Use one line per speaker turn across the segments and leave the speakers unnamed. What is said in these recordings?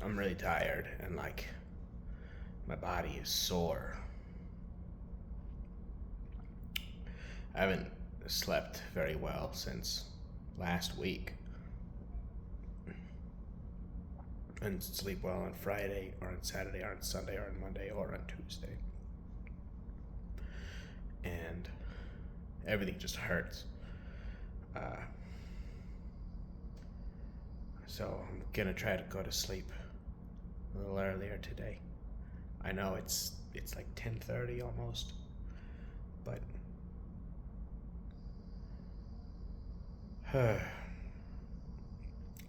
I'm really tired and like my body is sore. I haven't slept very well since last week. I didn't sleep well on Friday or on Saturday or on Sunday or on Monday or on Tuesday. And everything just hurts. Uh, so I'm gonna try to go to sleep a little earlier today. I know it's like 10:30 almost, but I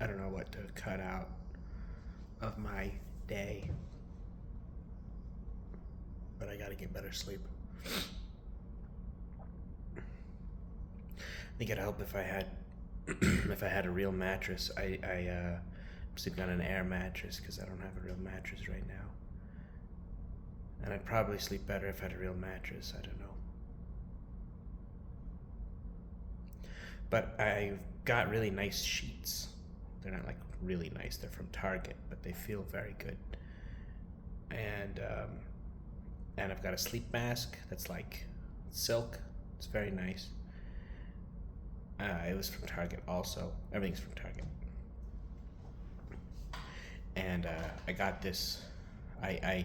don't know what to cut out of my day, but I gotta get better sleep. I think it'd help if I had if I had a real mattress. I'm sleeping on an air mattress because I don't have a real mattress right now, and I'd probably sleep better if I had a real mattress. I don't know, but I've got really nice sheets. They're not like really nice. They're from Target, but they feel very good. And and I've got a sleep mask that's like silk. It's very nice. It was from Target also. Everything's from Target. And I got this. I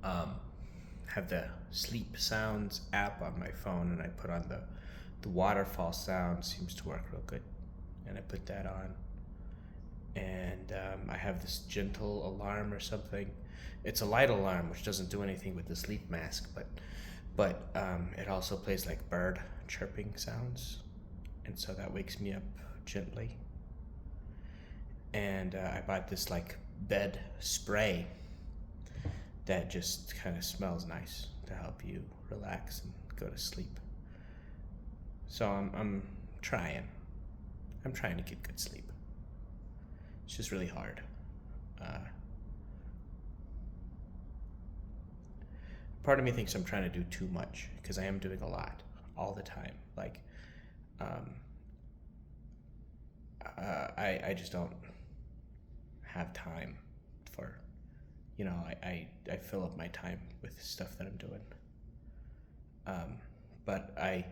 have the Sleep Sounds app on my phone, and I put on the waterfall sound. Seems to work real good, and I put that on. And I have this gentle alarm or something. It's a light alarm, which doesn't do anything with the sleep mask, but it also plays like bird chirping sounds, and so that wakes me up gently. And I bought this like bed spray that just kind of smells nice to help you relax and go to sleep. So I'm trying. I'm trying to get good sleep. It's just really hard. Uh, Part of me thinks I'm trying to do too much because I am doing a lot all the time. Like, um, I just don't have time for, I fill up my time with stuff that I'm doing. Um, but I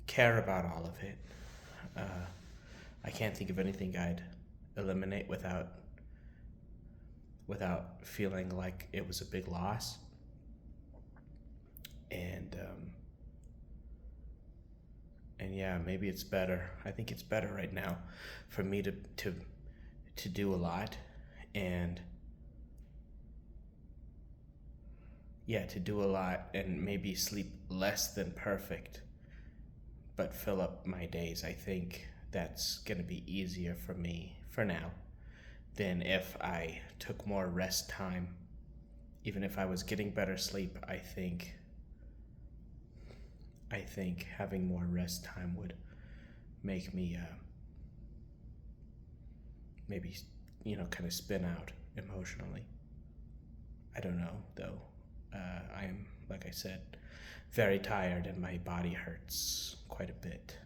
care about all of it. Uh, I can't think of anything I'd eliminate without feeling like it was a big loss. And and yeah, maybe it's better. I think it's better right now for me to do a lot, and yeah, to do a lot and maybe sleep less than perfect, but fill up my days. I think that's gonna be easier for me for now than if I took more rest time. Even if I was getting better sleep, I think having more rest time would make me maybe kind of spin out emotionally. I don't know though. I am, like I said, very tired and my body hurts quite a bit.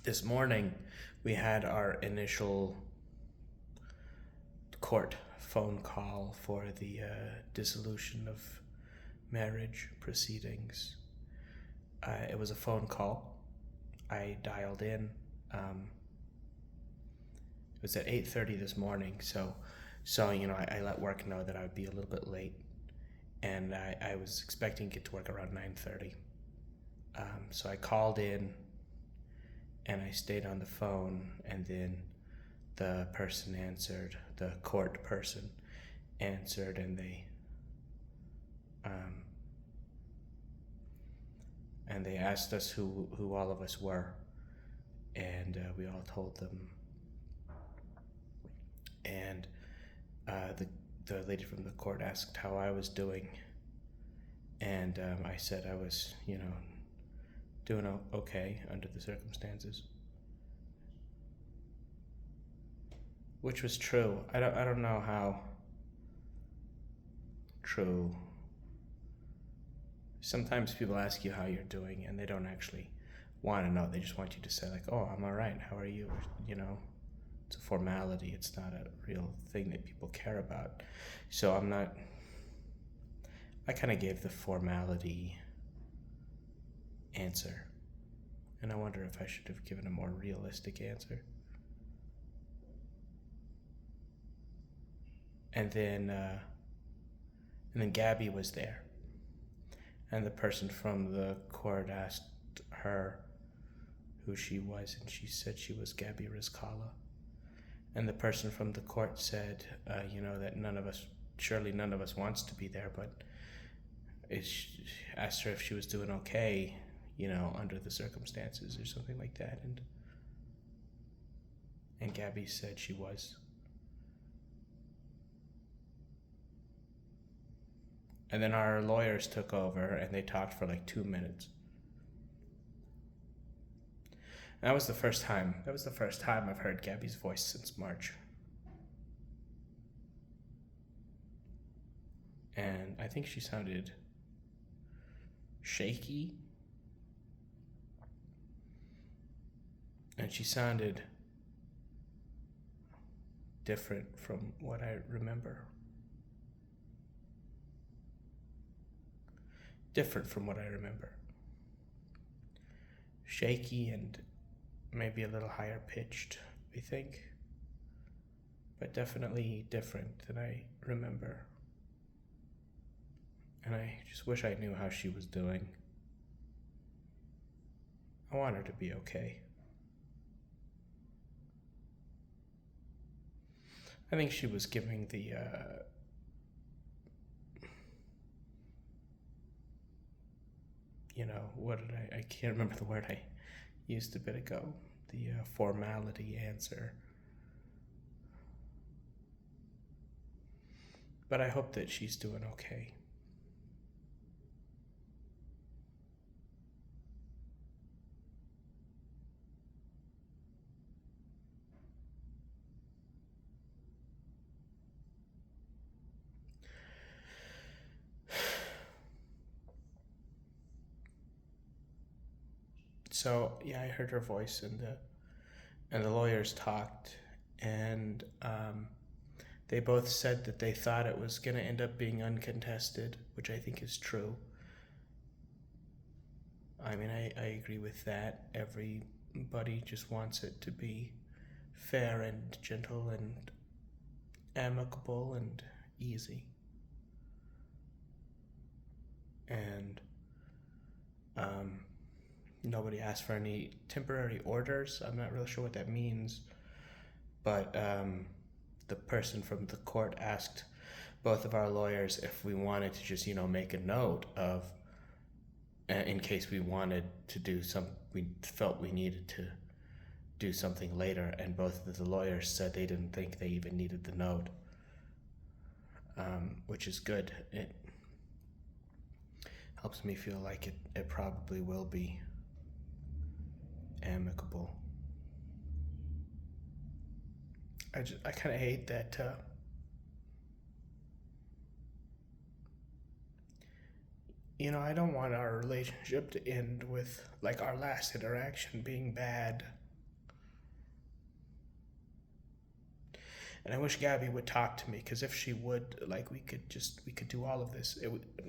This morning, we had our initial court phone call for the dissolution of marriage proceedings. It was a phone call. I dialed in. It was at 8:30 this morning, so I let work know that I would be a little bit late, and I was expecting to get to work around 9:30. So I called in, and I stayed on the phone, and then the person answered, the court person answered, um, and they asked us who all of us were, and we all told them. And the lady from the court asked how I was doing, and I said I was, doing okay under the circumstances, which was true. I don't know how true. Sometimes people ask you how you're doing, and they don't actually want to know. They just want you to say like, "Oh, I'm all right. How are you?" You know, it's a formality. It's not a real thing that people care about. So I'm not. I kind of gave the formality answer, and I wonder if I should have given a more realistic answer. And then Gabby was there, and the person from the court asked her who she was, and she said she was Gabby Rizkallah. And the person from the court said, that surely none of us wants to be there, but asked her if she was doing okay, under the circumstances or something like that. And Gabby said she was. And then our lawyers took over and they talked for like 2 minutes. And that was the first time I've heard Gabby's voice since March. And I think she sounded shaky. And she sounded different from what I remember. Shaky and maybe a little higher pitched, I think. But definitely different than I remember. And I just wish I knew how she was doing. I want her to be okay. I think she was giving the I can't remember the word I used a bit ago, the formality answer. But I hope that she's doing okay. So yeah, I heard her voice, and the lawyers talked, and they both said that they thought it was going to end up being uncontested, which I think is true. I mean, I agree with that. Everybody just wants it to be fair and gentle and amicable and easy. And nobody asked for any temporary orders. I'm not really sure what that means. But the person from the court asked both of our lawyers if we wanted to just, make a note of, in case we wanted to do we felt we needed to do something later. And both of the lawyers said they didn't think they even needed the note, which is good. It helps me feel like it probably will be amicable. I kind of hate that I don't want our relationship to end with like our last interaction being bad. And I wish Gabby would talk to me, because if she would, like, we could do all of this.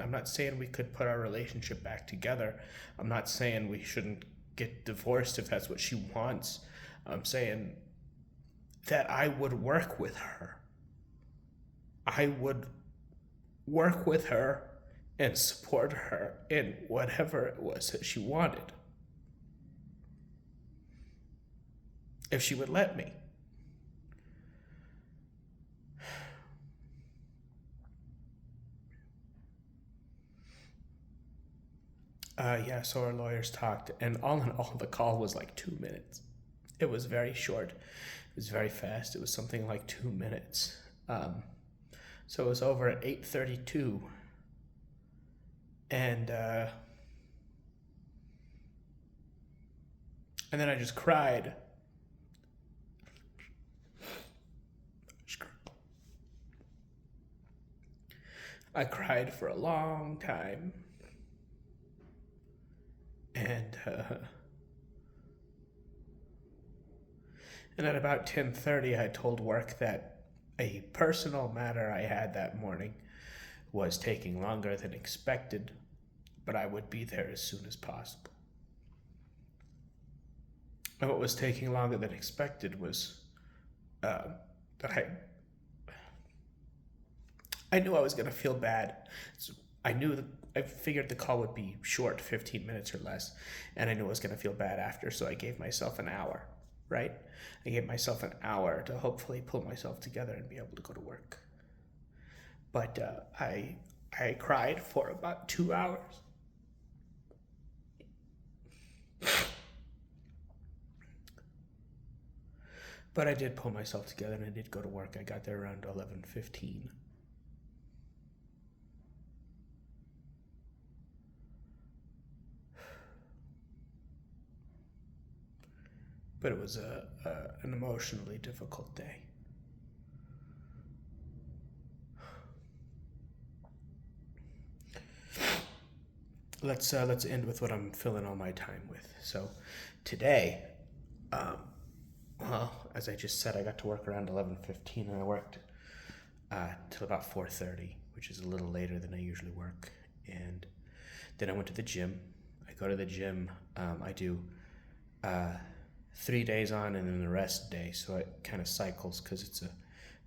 I'm not saying we could put our relationship back together. I'm not saying we shouldn't get divorced if that's what she wants. I'm saying that I would work with her. I would work with her and support her in whatever it was that she wanted, if she would let me. So our lawyers talked, and all in all, the call was like 2 minutes. It was very short. It was very fast. It was something like 2 minutes. So it was over at 8:32, and then I just cried. I cried for a long time. And And at about 10:30, I told work that a personal matter I had that morning was taking longer than expected, but I would be there as soon as possible. And what was taking longer than expected was uh, that I knew I was gonna feel bad. So I figured the call would be short, 15 minutes or less, and I knew I was gonna feel bad after, so I gave myself an hour. Right? I gave myself an hour to hopefully pull myself together and be able to go to work. But I cried for about 2 hours. But I did pull myself together and I did go to work. I got there around 11:15. But it was an emotionally difficult day. Let's end with what I'm filling all my time with. So today, um, well, as I just said, I got to work around 11:15, and I worked till about 4:30, which is a little later than I usually work. And then I went to the gym. I go to the gym. I do 3 days on, and then the rest day. So it kind of cycles because it's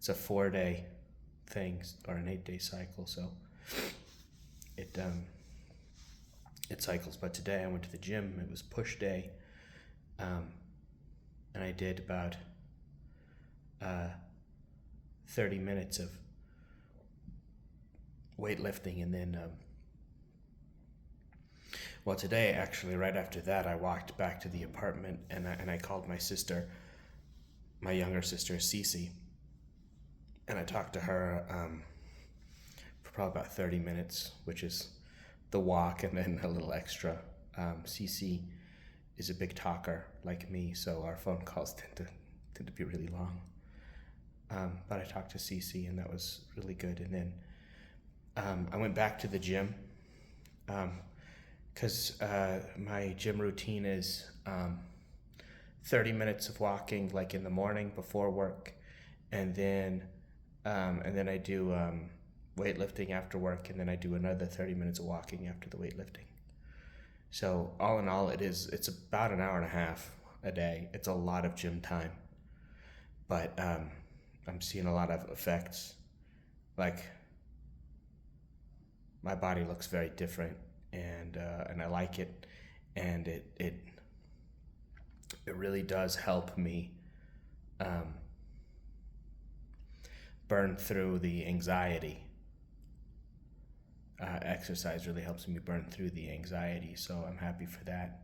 a 4-day thing or an 8-day cycle. So it cycles. But today I went to the gym. It was push day, and I did about 30 minutes of weightlifting, and then well, today actually, right after that, I walked back to the apartment, and I called my sister, my younger sister Cece, and I talked to her for probably about 30 minutes, which is the walk and then a little extra. Cece is a big talker like me, so our phone calls tend to be really long. But I talked to Cece, and that was really good. And then I went back to the gym because my gym routine is 30 minutes of walking, like in the morning before work, and then I do weightlifting after work, and then I do another 30 minutes of walking after the weightlifting. So all in all, it's about an hour and a half a day. It's a lot of gym time, but I'm seeing a lot of effects. Like my body looks very different, and I like it, and it really does help me burn through the anxiety. Exercise really helps me burn through the anxiety, so I'm happy for that.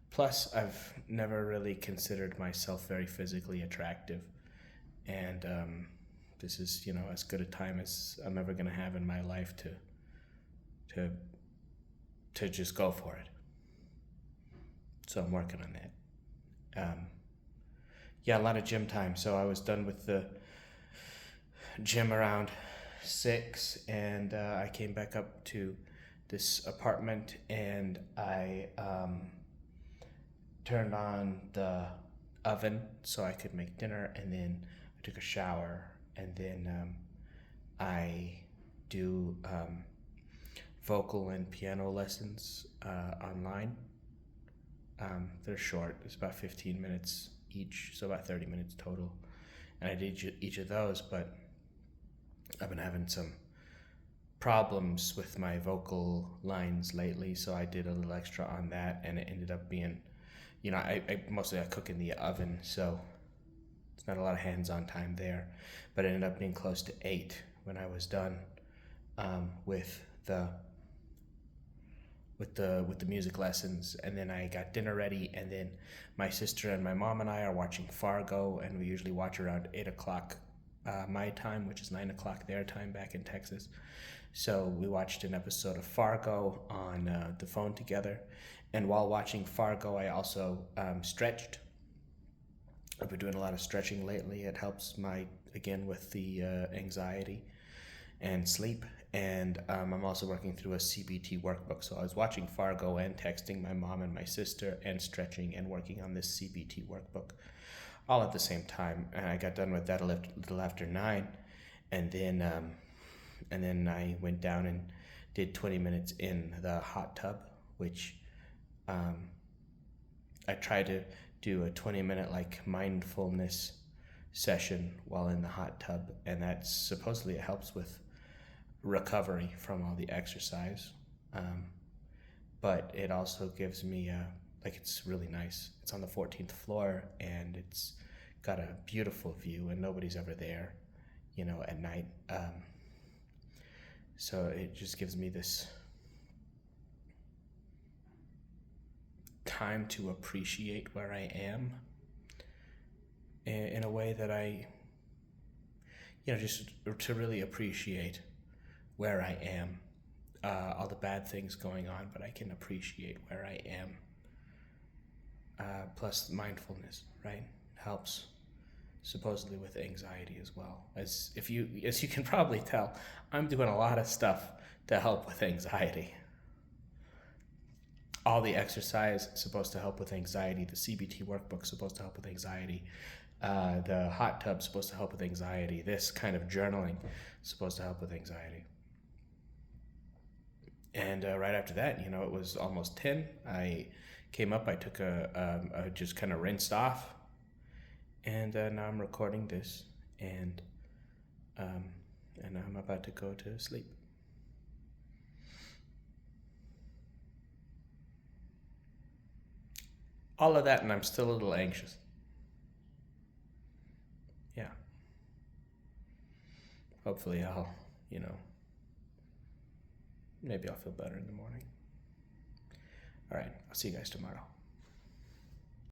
Plus, I've never really considered myself very physically attractive, and this is, as good a time as I'm ever gonna have in my life to just go for it. So I'm working on that. Yeah, a lot of gym time. So I was done with the gym around 6, and I came back up to this apartment, and I turned on the oven so I could make dinner, and then I took a shower, and then I do vocal and piano lessons online. They're short. It's about 15 minutes each, so about 30 minutes total. And I did each of those, but I've been having some problems with my vocal lines lately, so I did a little extra on that, and it ended up being, I mostly I cook in the oven, so it's not a lot of hands-on time there, but it ended up being close to 8 when I was done with the music lessons. And then I got dinner ready, and then my sister and my mom and I are watching Fargo, and we usually watch around 8 o'clock my time, which is 9 o'clock their time back in Texas. So we watched an episode of Fargo on the phone together, and while watching Fargo, I also stretched. I've been doing a lot of stretching lately. It helps again with the anxiety and sleep. And I'm also working through a CBT workbook. So I was watching Fargo and texting my mom and my sister and stretching and working on this CBT workbook. all at the same time. And I got done with that a little after 9, and then I went down and did 20 minutes in the hot tub, which I tried to do a 20-minute like mindfulness session while in the hot tub, and that supposedly it helps with recovery from all the exercise. But it also gives me it's really nice. It's on the 14th floor, and it's got a beautiful view, and nobody's ever there, at night. So it just gives me this time to appreciate where I am in a way that just to really appreciate where I am. All the bad things going on, but I can appreciate where I am. Plus mindfulness, right? Helps supposedly with anxiety as well. As you can probably tell, I'm doing a lot of stuff to help with anxiety. All the exercise is supposed to help with anxiety. The CBT workbook is supposed to help with anxiety. The hot tub is supposed to help with anxiety. This kind of journaling is supposed to help with anxiety. And right after that, it was almost 10. I came up, I took I just kind of rinsed off, and now I'm recording this, and I'm about to go to sleep. All of that, and I'm still a little anxious. Yeah. Hopefully maybe I'll feel better in the morning. All right, I'll see you guys tomorrow.